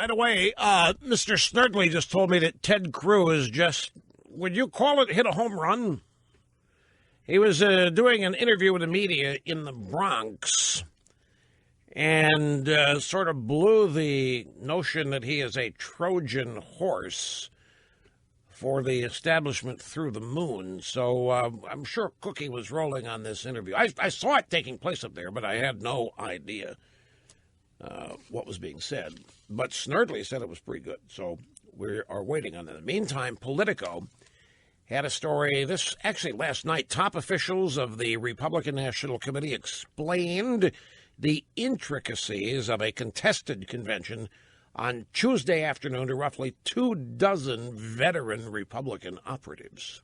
By the way, Mr. Snerdley just told me that Ted Cruz just, would you call it hit a home run? He was doing an interview with the media in the Bronx and sort of blew the notion that he is a Trojan horse for the establishment through the moon. So I'm sure Cookie was rolling on this interview. I saw it taking place up there, but I had no idea what was being said. But Snerdley said it was pretty good, so we are waiting on that. In the meantime, Politico had a story, this actually last night. Top officials of the Republican National Committee explained the intricacies of a contested convention on Tuesday afternoon to roughly 24 veteran Republican operatives.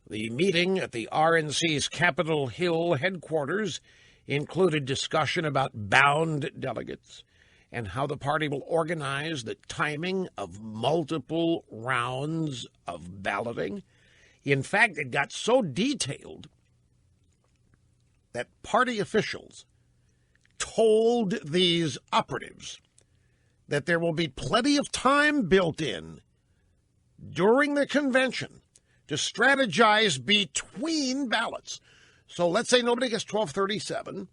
The meeting at the RNC's Capitol Hill headquarters included discussion about bound delegates and how the party will organize the timing of multiple rounds of balloting. In fact, it got so detailed that party officials told these operatives that there will be plenty of time built in during the convention to strategize between ballots. So let's say nobody gets 1237.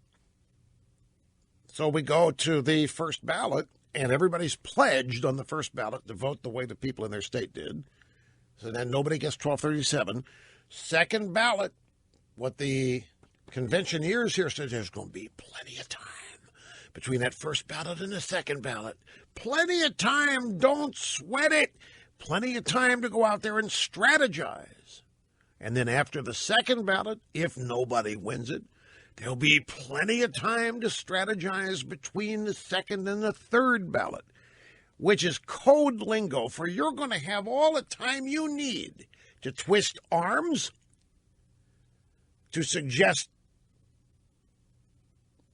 So we go to the first ballot, and everybody's pledged on the first ballot to vote the way the people in their state did. So then nobody gets 1237. Second ballot, what the conventioneers here said, there's going to be plenty of time between that first ballot and the second ballot. Plenty of time. Don't sweat it. Plenty of time to go out there and strategize. And then after the second ballot, if nobody wins it, there'll be plenty of time to strategize between the second and the third ballot, which is code lingo for you're going to have all the time you need to twist arms, to suggest,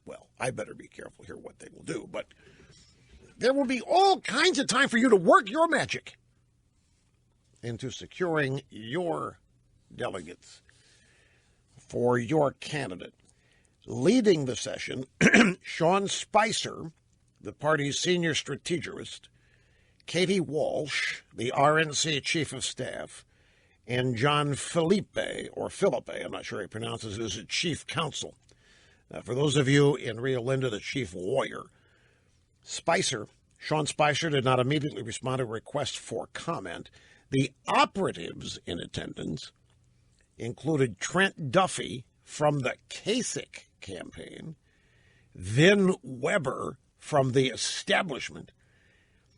well, I better be careful here what they will do, but there will be all kinds of time for you to work your magic into securing your delegates for your candidate. Leading the session, Sean Spicer, the party's senior strategist, Katie Walsh, the RNC chief of staff, and John Felipe, I'm not sure he pronounces it, as a chief counsel. For those of you in Rio Linda, the chief warrior. Sean Spicer did not immediately respond to a request for comment. The operatives in attendance included Trent Duffy from the Kasich campaign, Vin Weber from the establishment,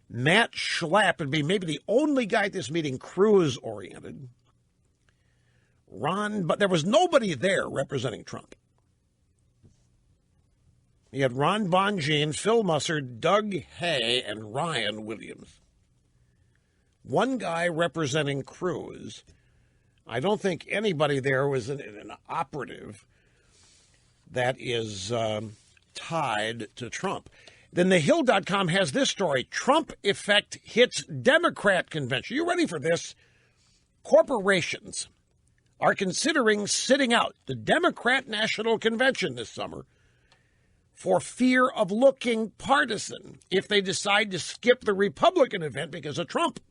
Matt Schlapp would be maybe the only guy at this meeting Cruz-oriented, but there was nobody there representing Trump. You had Ron Bonjean, Phil Musser, Doug Hay, and Ryan Williams. One guy representing Cruz. I don't think anybody there was an operative that is tied to Trump. Then thehill.com has this story. Trump effect hits Democrat convention. You ready for this? Corporations are considering sitting out the Democrat National Convention this summer for fear of looking partisan if they decide to skip the Republican event because of Trump.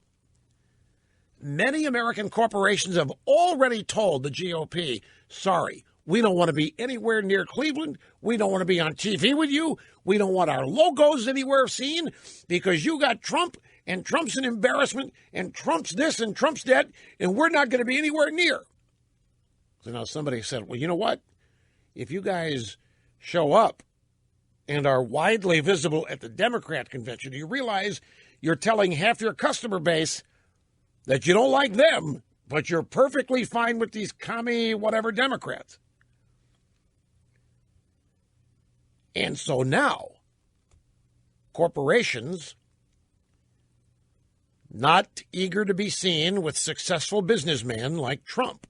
Many American corporations have already told the GOP, sorry, we don't want to be anywhere near Cleveland. We don't want to be on TV with you. We don't want our logos anywhere seen because you got Trump, and Trump's an embarrassment, and Trump's this, and Trump's that, and we're not going to be anywhere near. So now somebody said, well, you know what? If you guys show up and are widely visible at the Democrat convention, you realize you're telling half your customer base that you don't like them, but you're perfectly fine with these commie whatever Democrats. And so now, corporations, not eager to be seen with successful businessmen like Trump,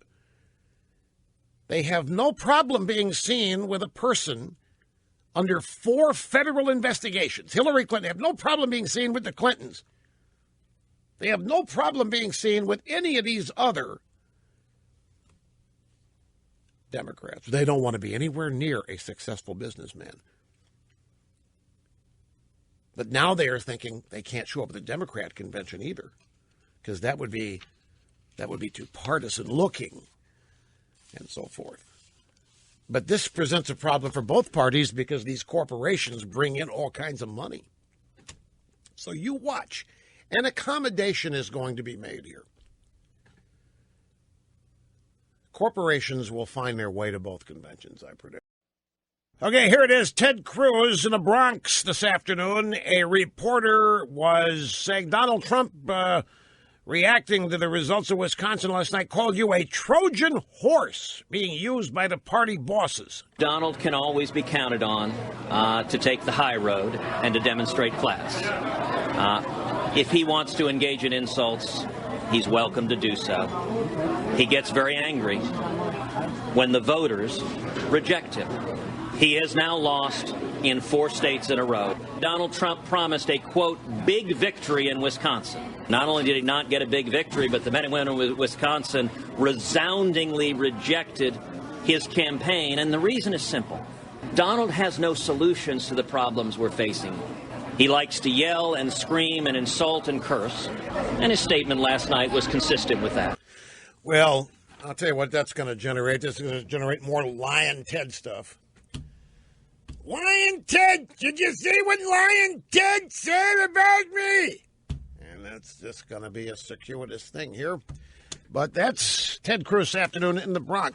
they have no problem being seen with a person under 4 federal investigations. Hillary Clinton, have no problem being seen with the Clintons. They have no problem being seen with any of these other Democrats. They don't want to be anywhere near a successful businessman. But now they are thinking they can't show up at the Democrat convention either, because that would be too partisan looking and so forth. But this presents a problem for both parties because these corporations bring in all kinds of money. So you watch. An accommodation is going to be made here. Corporations will find their way to both conventions, I predict. Okay, here it is. Ted Cruz in the Bronx this afternoon. A reporter was saying Donald Trump, reacting to the results of Wisconsin last night, called you a Trojan horse being used by the party bosses. Donald can always be counted on to take the high road and to demonstrate class. If he wants to engage in insults, he's welcome to do so. He gets very angry when the voters reject him. He has now lost in 4 states in a row. Donald Trump promised a, quote, big victory in Wisconsin. Not only did he not get a big victory, but the men and women of Wisconsin resoundingly rejected his campaign. And the reason is simple. Donald has no solutions to the problems we're facing. He likes to yell and scream and insult and curse. And his statement last night was consistent with that. Well, I'll tell you what that's going to generate. This is going to generate more Lion Ted stuff. Lion Ted, did you see what Lion Ted said about me? And that's just going to be a circuitous thing here. But that's Ted Cruz afternoon in the Bronx.